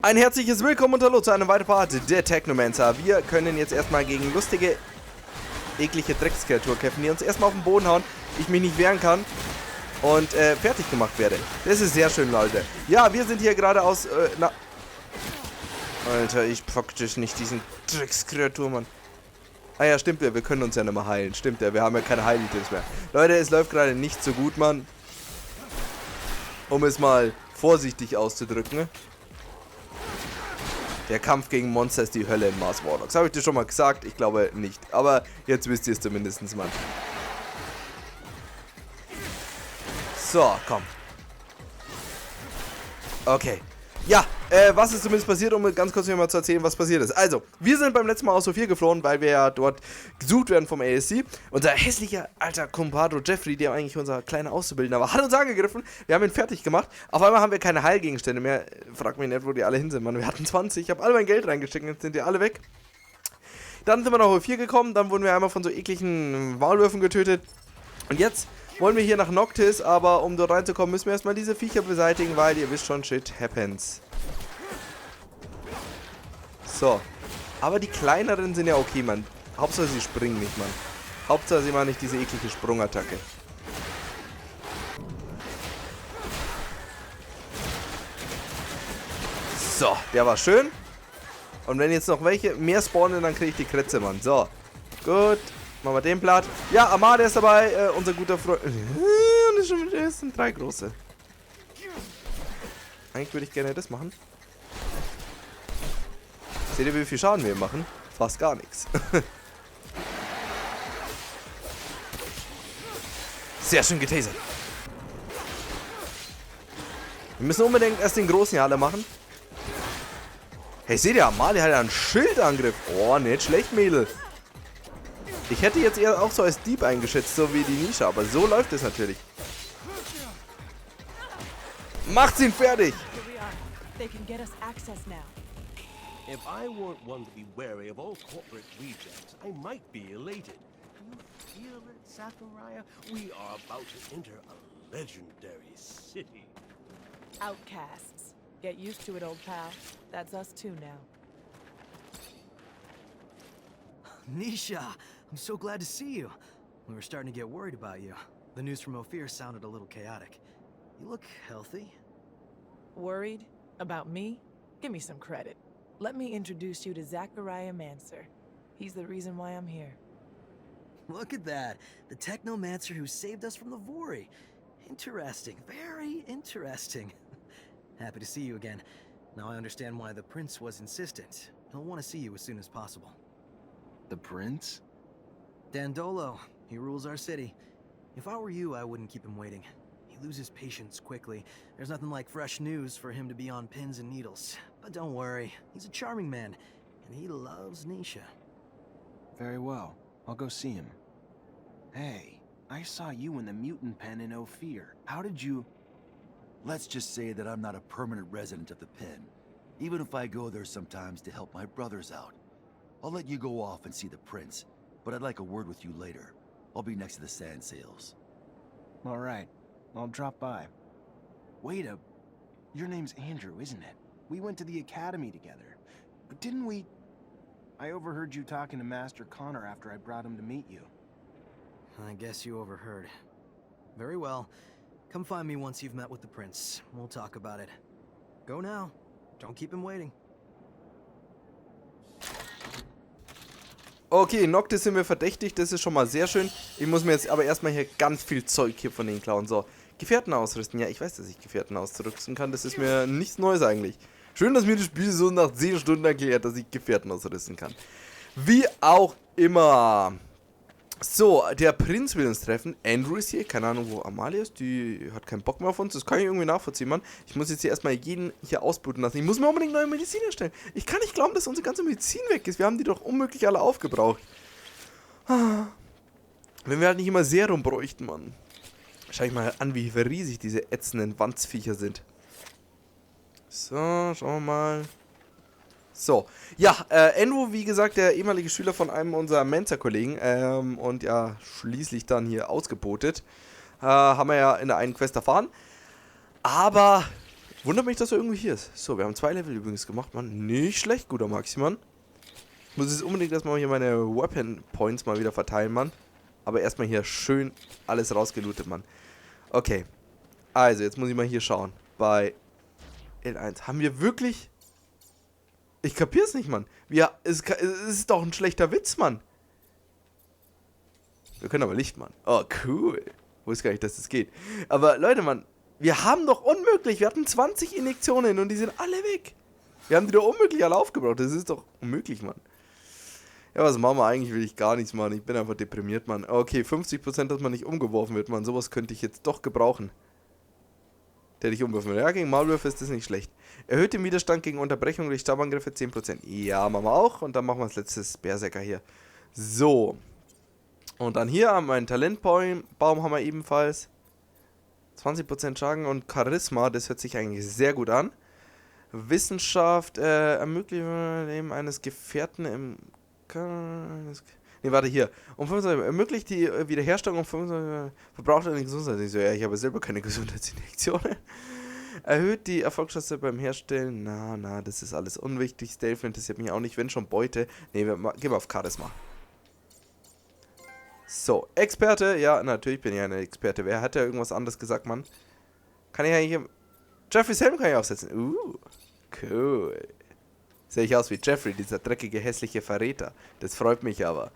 Ein herzliches Willkommen und Hallo zu einem weiteren Part der Technomancer. Wir können jetzt erstmal gegen lustige, eklige Dreckskreatur kämpfen, die uns erstmal auf den Boden hauen, ich mich nicht wehren kann und fertig gemacht werde. Das ist sehr schön, Leute. Ja, wir sind hier gerade aus, Alter, ich pack dich nicht, diesen Dreckskreatur, Mann. Ah ja, stimmt ja, wir können uns ja nicht mehr heilen. Stimmt ja, wir haben ja keine Heil-Items mehr. Leute, es läuft gerade nicht so gut, Mann. Um es mal vorsichtig auszudrücken. Der Kampf gegen Monster ist die Hölle in Mars Warlocks. Habe ich dir schon mal gesagt? Ich glaube nicht. Aber jetzt wisst ihr es zumindest mal. So, komm. Okay. Ja, was ist zumindest passiert, um ganz kurz mal zu erzählen, was passiert ist. Also, wir sind beim letzten Mal aus Sophia geflohen, weil wir ja dort gesucht werden vom ASC. Unser hässlicher alter Compadre Jeffrey, der eigentlich unser kleiner Auszubildender war, hat uns angegriffen. Wir haben ihn fertig gemacht. Auf einmal haben wir keine Heilgegenstände mehr. Frag mich nicht, wo die alle hin sind, Mann. Wir hatten 20. Ich habe alle mein Geld reingesteckt, jetzt sind die alle weg. Dann sind wir nach Sophia gekommen. Dann wurden wir einmal von so ekligen Maulwürfen getötet. Und jetzt wollen wir hier nach Noctis, aber um dort reinzukommen, müssen wir erstmal diese Viecher beseitigen, weil ihr wisst schon, shit happens. So. Aber die kleineren sind ja okay, Mann. Hauptsache sie springen nicht, Mann. Hauptsache sie machen nicht diese eklige Sprungattacke. So, der war schön. Und wenn jetzt noch welche mehr spawnen, dann kriege ich die Kretze, Mann. So. Gut. Machen wir den Blatt. Ja, Amade ist dabei, unser guter Freund. Und es sind 3 große. Eigentlich würde ich gerne das machen. Seht ihr, wie viel Schaden wir machen? Fast gar nichts. Sehr schön getasert. Wir müssen unbedingt erst den großen hier alle machen. Hey, seht ihr, Amade hat ja einen Schildangriff. Oh, nicht schlecht, Mädel. Ich hätte jetzt eher auch so als Dieb eingeschätzt, so wie die Nische, aber so läuft es natürlich. Macht's ihn fertig! If I weren't one to be wary of all corporate rejects, I might be elated. Do you feel it, Zachariah? We are about to enter a legendary city. Outcasts. Get used to it, old pal. That's us too now. Nisha, I'm so glad to see you. We were starting to get worried about you. The news from Ophir sounded a little chaotic. You look healthy. Worried? About me? Give me some credit. Let me introduce you to Zachariah Mancer. He's the reason why I'm here. Look at that. The Technomancer who saved us from the Vori. Interesting. Very interesting. Happy to see you again. Now I understand why the Prince was insistent. He'll want to see you as soon as possible. The Prince? Dandolo. He rules our city. If I were you, I wouldn't keep him waiting. He loses patience quickly. There's nothing like fresh news for him to be on pins and needles. But don't worry, he's a charming man, and he loves Nisha. Very well. I'll go see him. Hey, I saw you in the mutant pen in Ophir. How did you... Let's just say that I'm not a permanent resident of the pen. Even if I go there sometimes to help my brothers out. I'll let you go off and see the prince, but I'd like a word with you later. I'll be next to the sand sails. All right. I'll drop by. Wait a... Your name's Andrew, isn't it? We went to the academy together. But didn't we... I overheard you talking to Master Connor after I brought him to meet you. I guess you overheard. Very well. Come find me once you've met with the prince. We'll talk about it. Go now. Don't keep him waiting. Okay, Noctis sind wir verdächtigt, das ist schon mal sehr schön. Ich muss mir jetzt aber erstmal hier ganz viel Zeug hier von denen klauen. So, Gefährten ausrüsten. Ja, ich weiß, dass ich Gefährten ausrüsten kann. Das ist mir nichts Neues eigentlich. Schön, dass mir das Spiel so nach 10 Stunden erklärt, dass ich Gefährten ausrüsten kann. Wie auch immer. So, der Prinz will uns treffen. Andrew ist hier. Keine Ahnung, wo Amalia ist. Die hat keinen Bock mehr auf uns. Das kann ich irgendwie nachvollziehen, Mann. Ich muss jetzt hier erstmal jeden hier ausbluten lassen. Ich muss mir unbedingt neue Medizin erstellen. Ich kann nicht glauben, dass unsere ganze Medizin weg ist. Wir haben die doch unmöglich alle aufgebraucht. Wenn wir halt nicht immer Serum bräuchten, Mann. Schau ich mal an, wie riesig diese ätzenden Wandsviecher sind. So, schauen wir mal. So, ja, Andrew, wie gesagt, der ehemalige Schüler von einem unserer Mensa-Kollegen und ja, schließlich dann hier ausgebotet, haben wir ja in der einen Quest erfahren. Aber Wundert mich, dass er irgendwie hier ist. So, wir haben 2 Level übrigens gemacht, Mann. Nicht schlecht, guter Maxi, Mann. Ich muss jetzt unbedingt erstmal hier meine Weapon Points mal wieder verteilen, Mann. Aber erstmal hier schön alles rausgelootet, Mann. Okay. Also, jetzt muss ich mal hier schauen. Bei L1. Haben wir wirklich... Ich kapier's nicht, Mann. Es ist doch ein schlechter Witz, Mann. Wir können aber Licht, Mann. Oh, cool. Wusste gar nicht, dass das geht. Aber, Leute, Mann. Wir haben doch unmöglich. Wir hatten 20 Injektionen und die sind alle weg. Wir haben die doch unmöglich alle aufgebraucht. Das ist doch unmöglich, Mann. Ja, was machen wir eigentlich? Will ich gar nichts, Mann. Ich bin einfach deprimiert, Mann. Okay, 50%, dass man nicht umgeworfen wird, Mann. Sowas könnte ich jetzt doch gebrauchen. Der dich umwerfen will. Ja, gegen Maulwürfe ist das nicht schlecht. Erhöht den Widerstand gegen Unterbrechung durch Stabbangriffe 10%. Ja, machen wir auch. Und dann machen wir das letzte Berserker hier. So. Und dann hier haben wir einen Talentbaum haben wir ebenfalls. 20% Schaden und Charisma. Das hört sich eigentlich sehr gut an. Wissenschaft ermöglicht Leben eines Gefährten im... Ne, warte, hier. Um 25, ermöglicht die Wiederherstellung um 25, verbraucht eine Gesundheit. Ich so, ja, ich habe selber keine Gesundheitsinjektionen. Erhöht die Erfolgschance beim Herstellen. Na, das ist alles unwichtig. Stealth interessiert mich auch nicht, wenn schon Beute. Ne, gehen wir auf Charisma. So, Experte. Ja, natürlich bin ich eine Experte. Wer hat ja irgendwas anderes gesagt, Mann? Kann ich eigentlich... Jeffreys Helm kann ich aufsetzen. Cool. Sehe ich aus wie Jeffrey, dieser dreckige, hässliche Verräter. Das freut mich aber.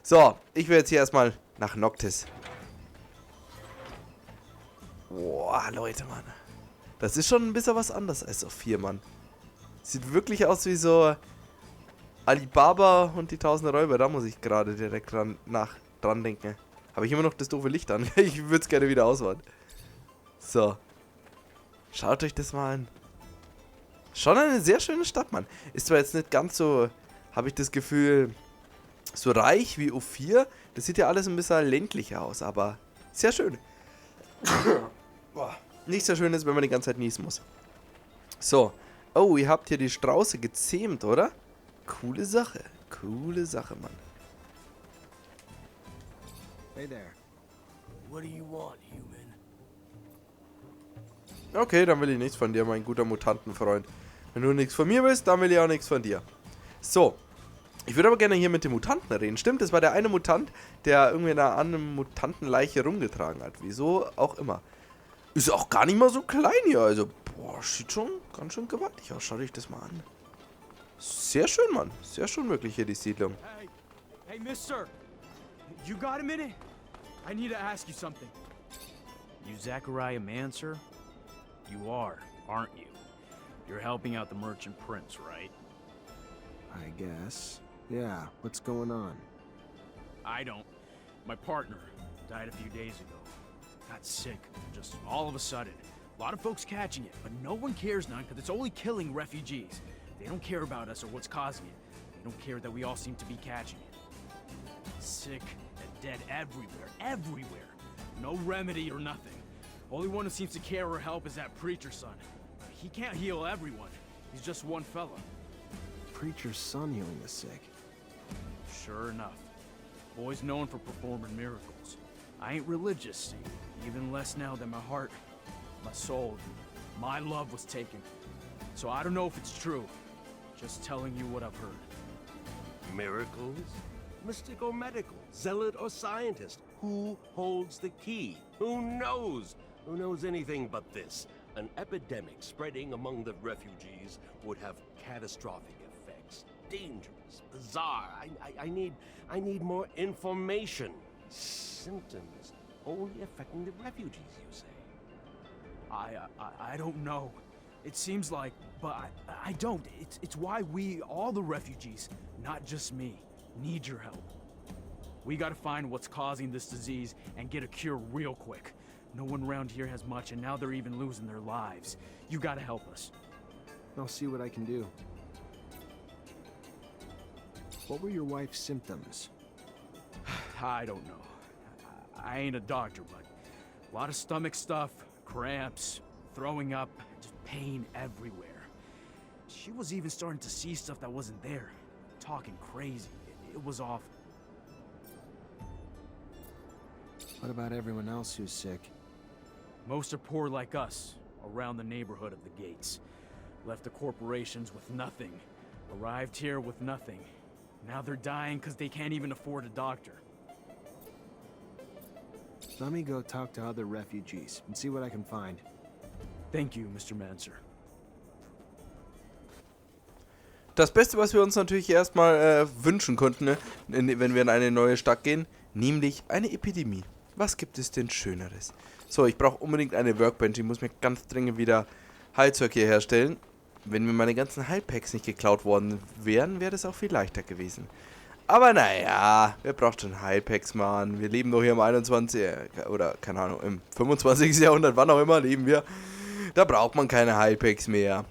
So, ich will jetzt hier erstmal nach Noctis. Boah, Leute, Mann. Das ist schon ein bisschen was anderes als auf 4, Mann. Sieht wirklich aus wie so Alibaba und die 1000 Räuber. Da muss ich gerade direkt dran denken. Habe ich immer noch das doofe Licht an. Ich würde es gerne wieder ausmachen. So. Schaut euch das mal an. Schon eine sehr schöne Stadt, Mann. Ist zwar jetzt nicht ganz so, habe ich das Gefühl, so reich wie U4. Das sieht ja alles ein bisschen ländlicher aus, aber sehr schön. Boah. Nicht so schön ist, wenn man die ganze Zeit niesen muss. So. Oh, ihr habt hier die Strauße gezähmt, oder? Coole Sache. Coole Sache, Mann. Hey there. What do you want, human? Okay, dann will ich nichts von dir, mein guter Mutantenfreund. Wenn du nichts von mir willst, dann will ich auch nichts von dir. So. Ich würde aber gerne hier mit dem Mutanten reden. Stimmt, das war der eine Mutant, der irgendwie da an einem Mutantenleiche rumgetragen hat. Wieso auch immer. Ist auch gar nicht mal so klein hier. Also, boah, sieht schon ganz schön gewaltig aus. Schau dich das mal an. Sehr schön, Mann. Sehr schön wirklich hier die Siedlung. Hey, mister. You got a minute? I need to ask you something. You Cyber-Mancer? You are, aren't you? You're helping out the merchant prince, right? I guess. Yeah, what's going on? I don't. My partner died a few days ago. Got sick, just all of a sudden. A lot of folks catching it, but no one cares now because it's only killing refugees. They don't care about us or what's causing it. They don't care that we all seem to be catching it. Sick and dead everywhere. No remedy or nothing. Only one who seems to care or help is that preacher son. He can't heal everyone. He's just one fella. Preacher's son healing the sick. Sure enough. Boy's known for performing miracles. I ain't religious, see? Even less now that my heart, my soul, my love was taken. So I don't know if it's true. Just telling you what I've heard. Miracles? Mystic or medical? Zealot or scientist? Who holds the key? Who knows? Who knows anything but this? An epidemic spreading among the refugees would have catastrophic effects. Dangerous, bizarre. I need more information. Symptoms only affecting the refugees, you say? I don't know. It seems like, but I don't. It's why we, all the refugees, not just me, need your help. We gotta find what's causing this disease and get a cure real quick. No one around here has much, and now they're even losing their lives. You gotta help us. I'll see what I can do. What were your wife's symptoms? I don't know. I ain't a doctor, but a lot of stomach stuff, cramps, throwing up, just pain everywhere. She was even starting to see stuff that wasn't there. Talking crazy. It was awful. What about everyone else who's sick? Most are poor like us. around the neighborhood of the gates. Left the corporations with nothing. Arrived here with nothing. Now they're dying because they can't even afford a doctor. Let me go talk to other refugees and see what I can find. Thank you, Mr. Mancer. Das Beste, was wir uns natürlich erstmal wünschen konnten, ne, wenn wir in eine neue Stadt gehen, nämlich eine Epidemie. Was gibt es denn Schöneres? So, ich brauche unbedingt eine Workbench. Ich muss mir ganz dringend wieder Heilzeug hier herstellen. Wenn mir meine ganzen Heilpacks nicht geklaut worden wären, wäre das auch viel leichter gewesen. Aber naja, wer braucht schon Heilpacks, Mann? Wir leben doch hier im 21. Oder, keine Ahnung, im 25. Jahrhundert, wann auch immer leben wir. Da braucht man keine Heilpacks mehr.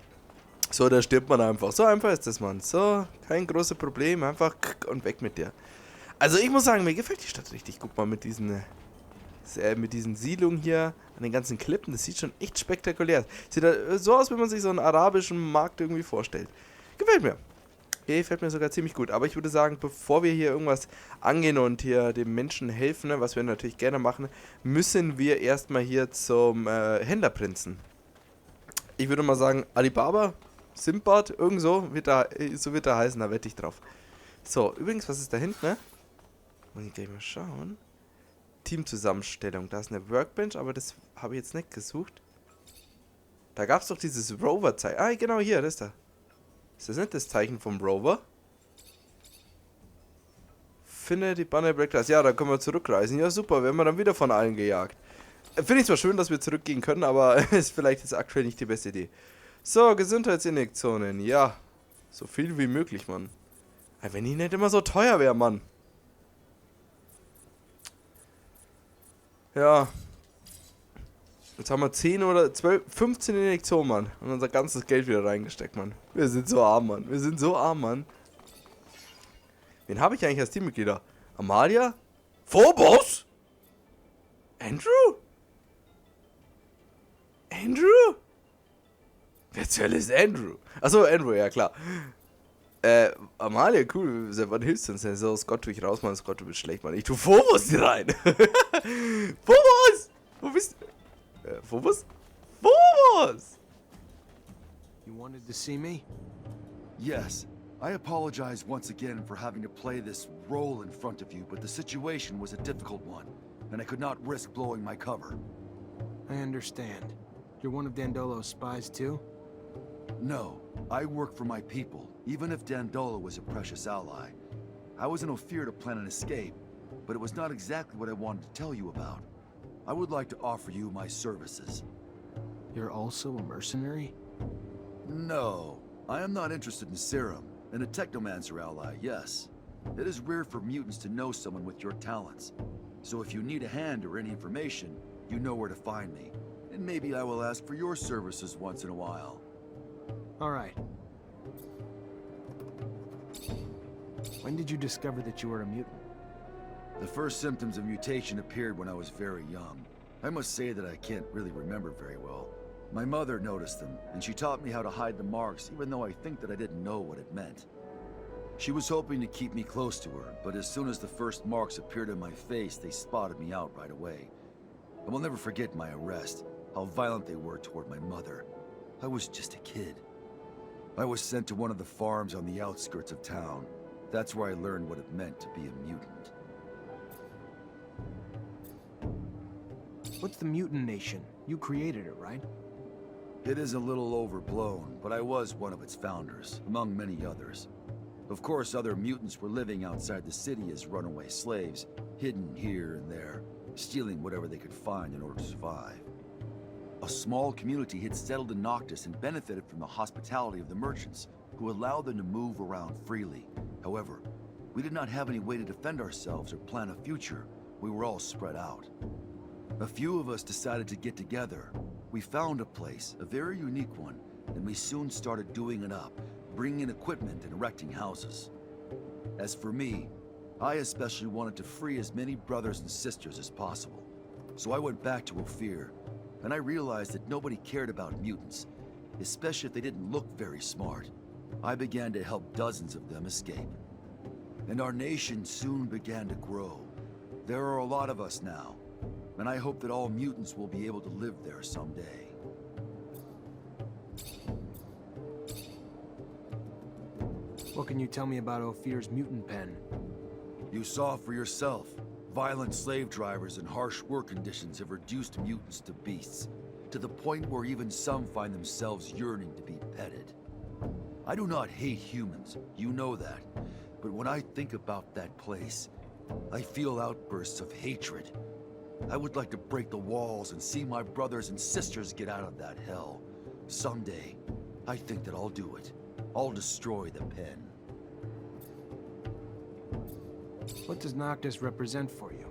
So, da stirbt man einfach. So einfach ist das, Mann. So, kein großes Problem. Einfach und weg mit dir. Also ich muss sagen, mir gefällt die Stadt richtig. Guck mal, mit diesen Siedlungen hier an den ganzen Klippen. Das sieht schon echt spektakulär aus. Sieht so aus, wie man sich so einen arabischen Markt irgendwie vorstellt. Gefällt mir. Gefällt mir sogar ziemlich gut. Aber ich würde sagen, bevor wir hier irgendwas angehen und hier dem Menschen helfen, ne, was wir natürlich gerne machen, müssen wir erstmal hier zum Händlerprinzen. Ich würde mal sagen, Alibaba, Simbad, irgend so wird er heißen, da wette ich drauf. So, übrigens, was ist da hinten, ne? Muss ich gleich mal schauen. Teamzusammenstellung, da ist eine Workbench, aber das habe ich jetzt nicht gesucht. Da gab es doch dieses Rover-Zeichen. Ah, genau, hier, das da. Ist das nicht das Zeichen vom Rover? Finde die Banner Breakers. Ja, da können wir zurückreisen. Ja, super, werden wir dann wieder von allen gejagt. Finde ich zwar schön, dass wir zurückgehen können, aber ist vielleicht jetzt aktuell nicht die beste Idee. So, Gesundheitsinjektionen. Ja, so viel wie möglich, Mann. Wenn die nicht immer so teuer wäre, Mann. Ja. Jetzt haben wir 10 oder 12, 15 Injektionen, Mann. Und unser ganzes Geld wieder reingesteckt, Mann. Wir sind so arm, Mann. Wir sind so arm, Mann. Wen habe ich eigentlich als Teammitglieder? Amalia? Phobos? Andrew? Andrew? Wer zur Hölle ist Andrew? Achso, Andrew, ja klar. Amalia, cool. Wann hilfst du uns denn? So, Scott tue ich raus, Mann. Scott, du bist schlecht, Mann. Ich tue Phobos hier rein. Phobos! Wo bist du? Phobos? Phobos! You wanted to see me? Yes. I apologize once again for having to play this role in front of you, but the situation was a difficult one, and I could not risk blowing my cover. I understand. You're one of Dandolo's spies too? No, I work for my people, even if Dandolo was a precious ally. I was in Ophir to plan an escape, but it was not exactly what I wanted to tell you about. I would like to offer you my services. You're also a mercenary? No, I am not interested in serum. And a Technomancer ally, yes. It is rare for mutants to know someone with your talents. So if you need a hand or any information, you know where to find me. And maybe I will ask for your services once in a while. All right. When did you discover that you were a mutant? The first symptoms of mutation appeared when I was very young. I must say that I can't really remember very well. My mother noticed them, and she taught me how to hide the marks, even though I think that I didn't know what it meant. She was hoping to keep me close to her, but as soon as the first marks appeared on my face, they spotted me out right away. I will never forget my arrest, how violent they were toward my mother. I was just a kid. I was sent to one of the farms on the outskirts of town. That's where I learned what it meant to be a mutant. What's the Mutant Nation? You created it, right? It is a little overblown, but I was one of its founders, among many others. Of course, other mutants were living outside the city as runaway slaves, hidden here and there, stealing whatever they could find in order to survive. A small community had settled in Noctis and benefited from the hospitality of the merchants, who allowed them to move around freely. However, we did not have any way to defend ourselves or plan a future. We were all spread out. A few of us decided to get together. We found a place, a very unique one, and we soon started doing it up, bringing in equipment and erecting houses. As for me, I especially wanted to free as many brothers and sisters as possible. So I went back to Ophir, and I realized that nobody cared about mutants, especially if they didn't look very smart. I began to help dozens of them escape. And our nation soon began to grow. There are a lot of us now, and I hope that all mutants will be able to live there someday. What can you tell me about Ophir's mutant pen? You saw for yourself. Violent slave drivers and harsh work conditions have reduced mutants to beasts, to the point where even some find themselves yearning to be petted. I do not hate humans, you know that. But when I think about that place, I feel outbursts of hatred. I would like to break the walls and see my brothers and sisters get out of that hell. Someday, I think that I'll do it. I'll destroy the pen. What does Noctis represent for you?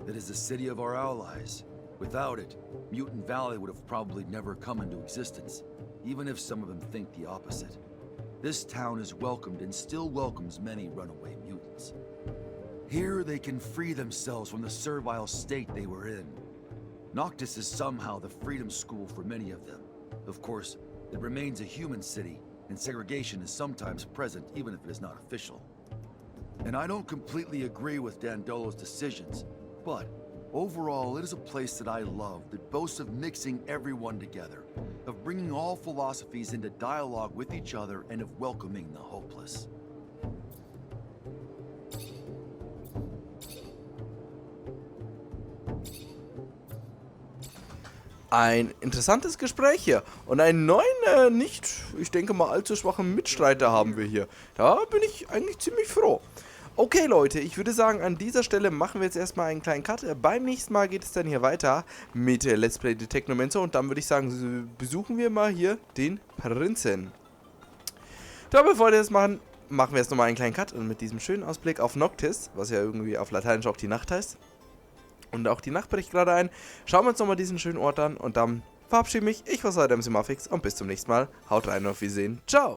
It is the city of our allies. Without it, Mutant Valley would have probably never come into existence, even if some of them think the opposite. This town is welcomed and still welcomes many runaway mutants. Here they can free themselves from the servile state they were in. Noctis is somehow the freedom school for many of them. Of course, it remains a human city, and segregation is sometimes present even if it is not official. And I don't completely agree with Dandolo's decisions, but overall it is a place that I love that boasts of mixing everyone together, of bringing all philosophies into dialogue with each other, and of welcoming the hopeless. Ein interessantes Gespräch hier. Und einen neuen, nicht, ich denke mal, allzu schwachen Mitstreiter haben wir hier. Da bin ich eigentlich ziemlich froh. Okay, Leute, ich würde sagen, an dieser Stelle machen wir jetzt erstmal einen kleinen Cut. Beim nächsten Mal geht es dann hier weiter mit Let's Play the Technomancer. Und dann würde ich sagen, besuchen wir mal hier den Prinzen. Da, bevor wir das machen, machen wir jetzt nochmal einen kleinen Cut. Und mit diesem schönen Ausblick auf Noctis, was ja irgendwie auf Lateinisch auch die Nacht heißt. Und auch die Nacht bricht gerade ein. Schauen wir uns nochmal diesen schönen Ort an. Und dann verabschiede mich. Ich war euer MC Mafix und bis zum nächsten Mal. Haut rein und auf Wiedersehen. Ciao.